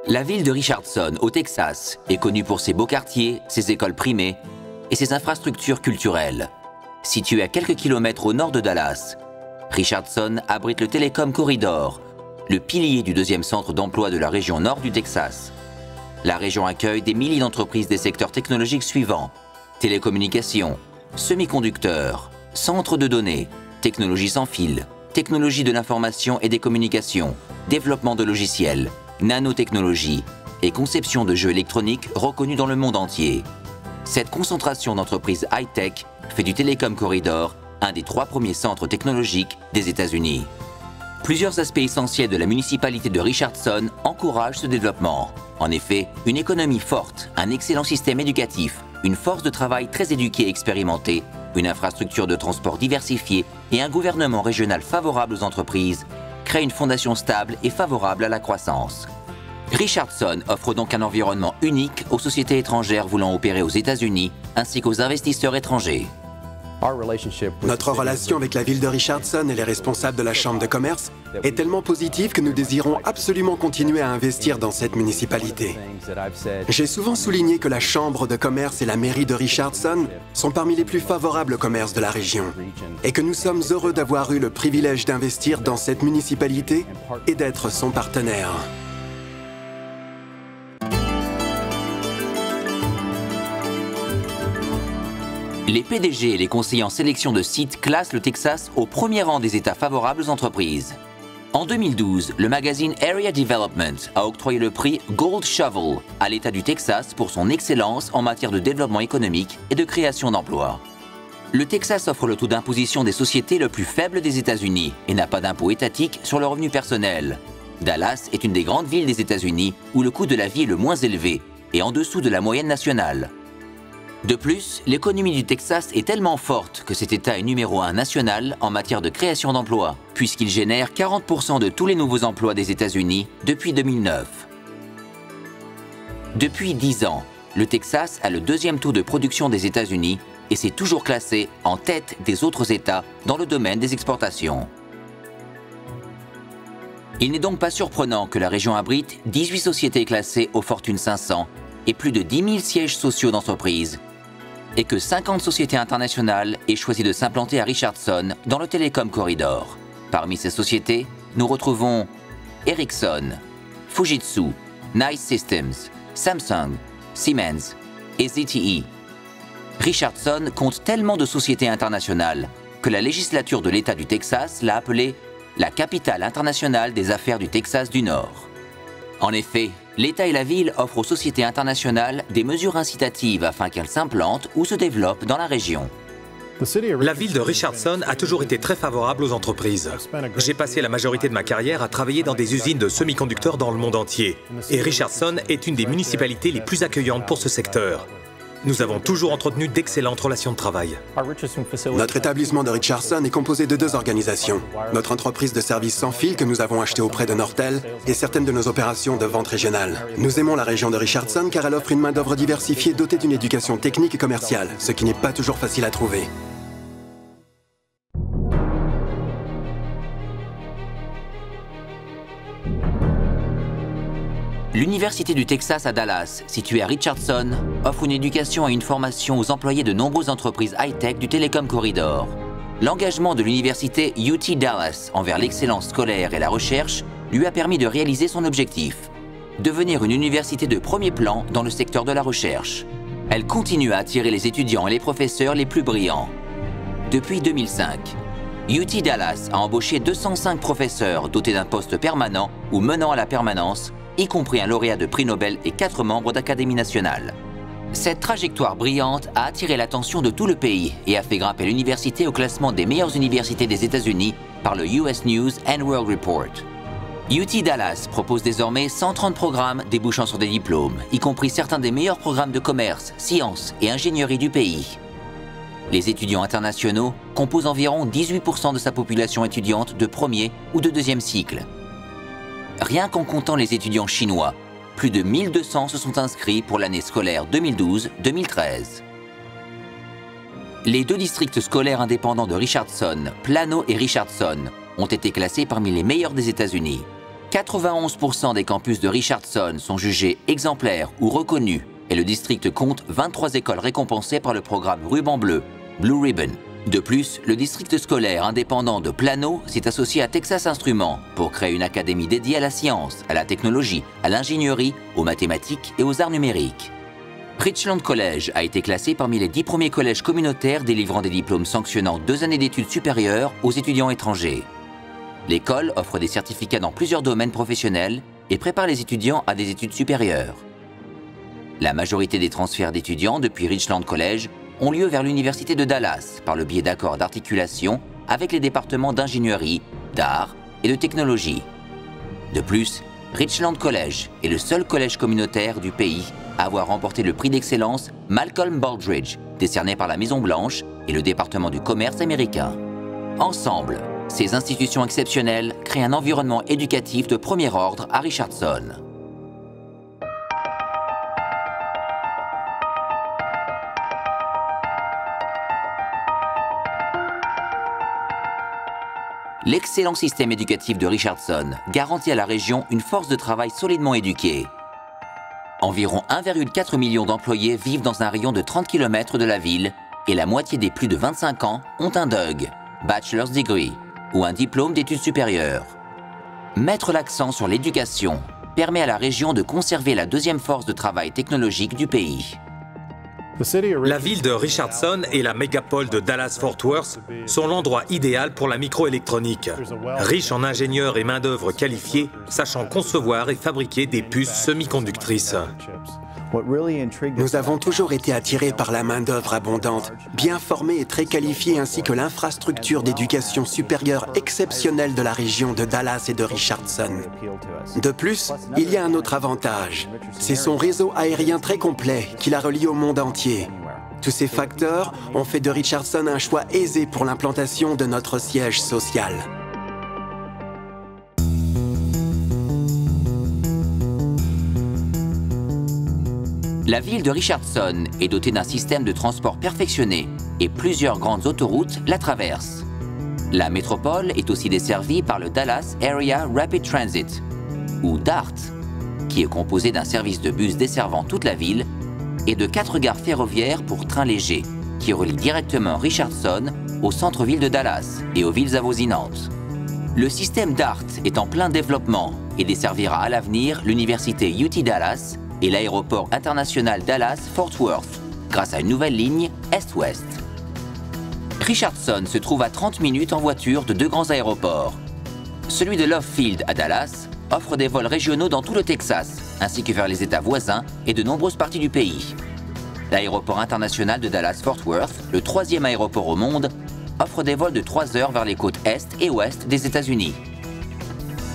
La ville de Richardson, au Texas, est connue pour ses beaux quartiers, ses écoles primées et ses infrastructures culturelles. Située à quelques kilomètres au nord de Dallas, Richardson abrite le Telecom Corridor, le pilier du deuxième centre d'emploi de la région nord du Texas. La région accueille des milliers d'entreprises des secteurs technologiques suivants: télécommunications, semi-conducteurs, centres de données, technologies sans fil, technologie de l'information et des communications, développement de logiciels, nanotechnologie et conception de jeux électroniques reconnus dans le monde entier. Cette concentration d'entreprises high-tech fait du Telecom Corridor un des 3 premiers centres technologiques des États-Unis. Plusieurs aspects essentiels de la municipalité de Richardson encouragent ce développement. En effet, une économie forte, un excellent système éducatif, une force de travail très éduquée et expérimentée, une infrastructure de transport diversifiée et un gouvernement régional favorable aux entreprises créent une fondation stable et favorable à la croissance. Richardson offre donc un environnement unique aux sociétés étrangères voulant opérer aux États-Unis ainsi qu'aux investisseurs étrangers. Notre relation avec la ville de Richardson et les responsables de la Chambre de commerce est tellement positive que nous désirons absolument continuer à investir dans cette municipalité. J'ai souvent souligné que la Chambre de commerce et la mairie de Richardson sont parmi les plus favorables au commerce de la région et que nous sommes heureux d'avoir eu le privilège d'investir dans cette municipalité et d'être son partenaire. Les PDG et les conseillers en sélection de sites classent le Texas au premier rang des États favorables aux entreprises. En 2012, le magazine Area Development a octroyé le prix Gold Shovel à l'État du Texas pour son excellence en matière de développement économique et de création d'emplois. Le Texas offre le taux d'imposition des sociétés le plus faible des États-Unis et n'a pas d'impôt étatique sur le revenu personnel. Dallas est une des grandes villes des États-Unis où le coût de la vie est le moins élevé et en dessous de la moyenne nationale. De plus, l'économie du Texas est tellement forte que cet État est numéro 1 national en matière de création d'emplois, puisqu'il génère 40% de tous les nouveaux emplois des États-Unis depuis 2009. Depuis 10 ans, le Texas a le 2e taux de production des États-Unis et s'est toujours classé en tête des autres États dans le domaine des exportations. Il n'est donc pas surprenant que la région abrite 18 sociétés classées au Fortune 500 et plus de 10 000 sièges sociaux d'entreprises, et que 50 sociétés internationales aient choisi de s'implanter à Richardson dans le Telecom Corridor. Parmi ces sociétés, nous retrouvons Ericsson, Fujitsu, Nice Systems, Samsung, Siemens et ZTE. Richardson compte tellement de sociétés internationales que la législature de l'État du Texas l'a appelée la capitale internationale des affaires du Texas du Nord. En effet, l'État et la ville offrent aux sociétés internationales des mesures incitatives afin qu'elles s'implantent ou se développent dans la région. La ville de Richardson a toujours été très favorable aux entreprises. J'ai passé la majorité de ma carrière à travailler dans des usines de semi-conducteurs dans le monde entier. Et Richardson est une des municipalités les plus accueillantes pour ce secteur. Nous avons toujours entretenu d'excellentes relations de travail. Notre établissement de Richardson est composé de 2 organisations. Notre entreprise de services sans fil que nous avons achetée auprès de Nortel et certaines de nos opérations de vente régionale. Nous aimons la région de Richardson car elle offre une main-d'œuvre diversifiée dotée d'une éducation technique et commerciale, ce qui n'est pas toujours facile à trouver. L'Université du Texas à Dallas, située à Richardson, offre une éducation et une formation aux employés de nombreuses entreprises high-tech du Telecom Corridor. L'engagement de l'université UT Dallas envers l'excellence scolaire et la recherche lui a permis de réaliser son objectif, devenir une université de premier plan dans le secteur de la recherche. Elle continue à attirer les étudiants et les professeurs les plus brillants. Depuis 2005, UT Dallas a embauché 205 professeurs dotés d'un poste permanent ou menant à la permanence, y compris un lauréat de prix Nobel et 4 membres d'Académie nationale. Cette trajectoire brillante a attiré l'attention de tout le pays et a fait grimper l'université au classement des meilleures universités des États-Unis par le US News & World Report. UT Dallas propose désormais 130 programmes débouchant sur des diplômes, y compris certains des meilleurs programmes de commerce, sciences et ingénierie du pays. Les étudiants internationaux composent environ 18% de sa population étudiante de premier ou de deuxième cycle. Rien qu'en comptant les étudiants chinois, plus de 1200 se sont inscrits pour l'année scolaire 2012-2013. Les deux districts scolaires indépendants de Richardson, Plano et Richardson, ont été classés parmi les meilleurs des États-Unis. 91% des campus de Richardson sont jugés exemplaires ou reconnus et le district compte 23 écoles récompensées par le programme Ruban Bleu, Blue Ribbon. De plus, le district scolaire indépendant de Plano s'est associé à Texas Instruments pour créer une académie dédiée à la science, à la technologie, à l'ingénierie, aux mathématiques et aux arts numériques. Richland College a été classé parmi les 10 premiers collèges communautaires délivrant des diplômes sanctionnant 2 années d'études supérieures aux étudiants étrangers. L'école offre des certificats dans plusieurs domaines professionnels et prépare les étudiants à des études supérieures. La majorité des transferts d'étudiants depuis Richland College ont lieu vers l'Université de Dallas par le biais d'accords d'articulation avec les départements d'ingénierie, d'art et de technologie. De plus, Richland College est le seul collège communautaire du pays à avoir remporté le prix d'excellence Malcolm Baldrige, décerné par la Maison-Blanche et le département du commerce américain. Ensemble, ces institutions exceptionnelles créent un environnement éducatif de premier ordre à Richardson. L'excellent système éducatif de Richardson garantit à la région une force de travail solidement éduquée. Environ 1,4 million d'employés vivent dans un rayon de 30 km de la ville et la moitié des plus de 25 ans ont un DUG, Bachelor's Degree, ou un diplôme d'études supérieures. Mettre l'accent sur l'éducation permet à la région de conserver la deuxième force de travail technologique du pays. La ville de Richardson et la mégapole de Dallas-Fort Worth sont l'endroit idéal pour la microélectronique. Riche en ingénieurs et main-d'œuvre qualifiée, sachant concevoir et fabriquer des puces semi-conductrices. Nous avons toujours été attirés par la main-d'œuvre abondante, bien formée et très qualifiée, ainsi que l'infrastructure d'éducation supérieure exceptionnelle de la région de Dallas et de Richardson. De plus, il y a un autre avantage. C'est son réseau aérien très complet qui la relie au monde entier. Tous ces facteurs ont fait de Richardson un choix aisé pour l'implantation de notre siège social. La ville de Richardson est dotée d'un système de transport perfectionné et plusieurs grandes autoroutes la traversent. La métropole est aussi desservie par le Dallas Area Rapid Transit, ou DART, qui est composé d'un service de bus desservant toute la ville et de 4 gares ferroviaires pour trains légers qui relient directement Richardson au centre-ville de Dallas et aux villes avoisinantes. Le système DART est en plein développement et desservira à l'avenir l'université UT Dallas et l'aéroport international Dallas-Fort Worth, grâce à une nouvelle ligne Est-Ouest. Richardson se trouve à 30 minutes en voiture de 2 grands aéroports. Celui de Love Field à Dallas offre des vols régionaux dans tout le Texas, ainsi que vers les États voisins et de nombreuses parties du pays. L'aéroport international de Dallas-Fort Worth, le 3e aéroport au monde, offre des vols de 3 heures vers les côtes Est et Ouest des États-Unis.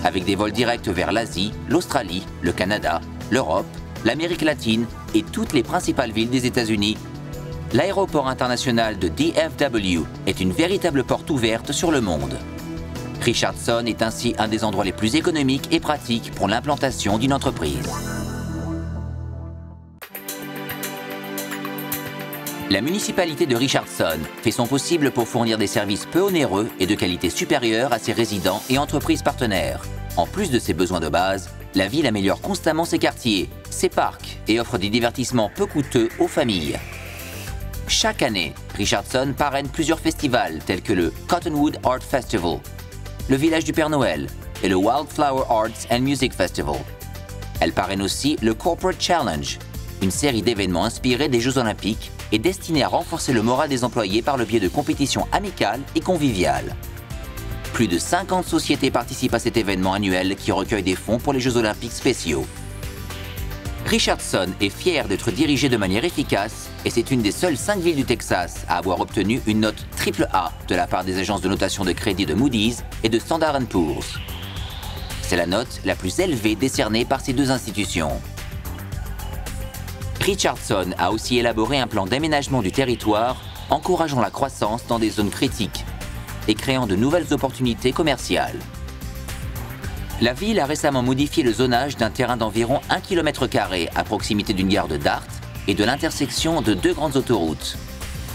Avec des vols directs vers l'Asie, l'Australie, le Canada, l'Europe, l'Amérique latine et toutes les principales villes des États-Unis, l'aéroport international de DFW est une véritable porte ouverte sur le monde. Richardson est ainsi un des endroits les plus économiques et pratiques pour l'implantation d'une entreprise. La municipalité de Richardson fait son possible pour fournir des services peu onéreux et de qualité supérieure à ses résidents et entreprises partenaires. En plus de ses besoins de base, la ville améliore constamment ses quartiers, ses parcs et offre des divertissements peu coûteux aux familles. Chaque année, Richardson parraine plusieurs festivals tels que le Cottonwood Art Festival, le Village du Père Noël et le Wildflower Arts and Music Festival. Elle parraine aussi le Corporate Challenge, une série d'événements inspirés des Jeux Olympiques et destinés à renforcer le moral des employés par le biais de compétitions amicales et conviviales. Plus de 50 sociétés participent à cet événement annuel qui recueille des fonds pour les Jeux Olympiques spéciaux. Richardson est fier d'être dirigé de manière efficace et c'est une des seules 5 villes du Texas à avoir obtenu une note AAA de la part des agences de notation de crédit de Moody's et de Standard & Poor's. C'est la note la plus élevée décernée par ces deux institutions. Richardson a aussi élaboré un plan d'aménagement du territoire encourageant la croissance dans des zones critiques et créant de nouvelles opportunités commerciales. La ville a récemment modifié le zonage d'un terrain d'environ 1 km² à proximité d'une gare de DART et de l'intersection de 2 grandes autoroutes.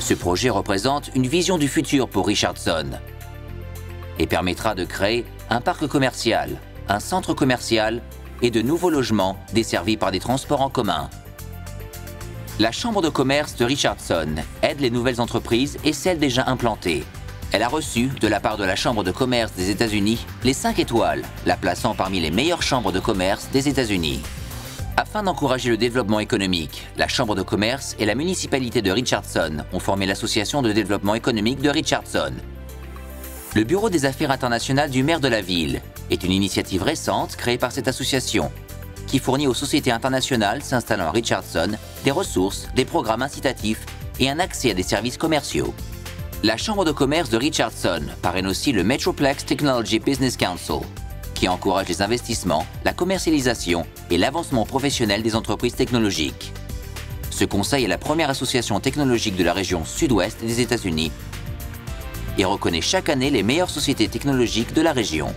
Ce projet représente une vision du futur pour Richardson et permettra de créer un parc commercial, un centre commercial et de nouveaux logements desservis par des transports en commun. La Chambre de commerce de Richardson aide les nouvelles entreprises et celles déjà implantées. Elle a reçu, de la part de la Chambre de commerce des États-Unis, les 5 étoiles, la plaçant parmi les meilleures chambres de commerce des États-Unis. Afin d'encourager le développement économique, la Chambre de commerce et la municipalité de Richardson ont formé l'Association de développement économique de Richardson. Le Bureau des affaires internationales du maire de la ville est une initiative récente créée par cette association, qui fournit aux sociétés internationales s'installant à Richardson des ressources, des programmes incitatifs et un accès à des services commerciaux. La Chambre de commerce de Richardson parraine aussi le Metroplex Technology Business Council, qui encourage les investissements, la commercialisation et l'avancement professionnel des entreprises technologiques. Ce conseil est la première association technologique de la région sud-ouest des États-Unis et reconnaît chaque année les meilleures sociétés technologiques de la région.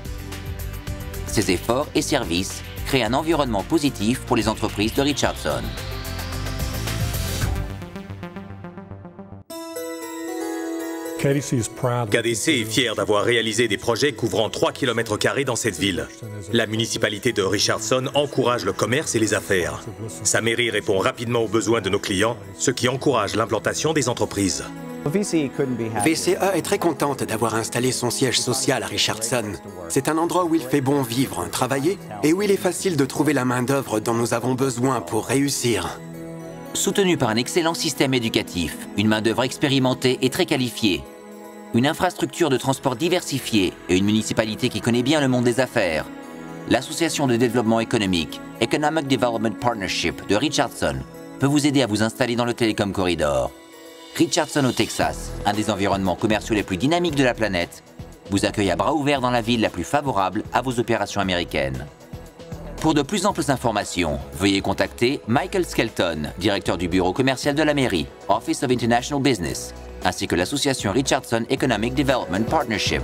Ces efforts et services créent un environnement positif pour les entreprises de Richardson. KDC est fier d'avoir réalisé des projets couvrant 3 km² dans cette ville. La municipalité de Richardson encourage le commerce et les affaires. Sa mairie répond rapidement aux besoins de nos clients, ce qui encourage l'implantation des entreprises. VCA est très contente d'avoir installé son siège social à Richardson. C'est un endroit où il fait bon vivre, travailler et où il est facile de trouver la main-d'œuvre dont nous avons besoin pour réussir. Soutenu par un excellent système éducatif, une main-d'œuvre expérimentée et très qualifiée, une infrastructure de transport diversifiée et une municipalité qui connaît bien le monde des affaires, l'Association de développement économique, Economic Development Partnership de Richardson, peut vous aider à vous installer dans le Telecom Corridor. Richardson au Texas, un des environnements commerciaux les plus dynamiques de la planète, vous accueille à bras ouverts dans la ville la plus favorable à vos opérations américaines. Pour de plus amples informations, veuillez contacter Michael Skelton, directeur du bureau commercial de la mairie, Office of International Business, ainsi que l'association Richardson Economic Development Partnership.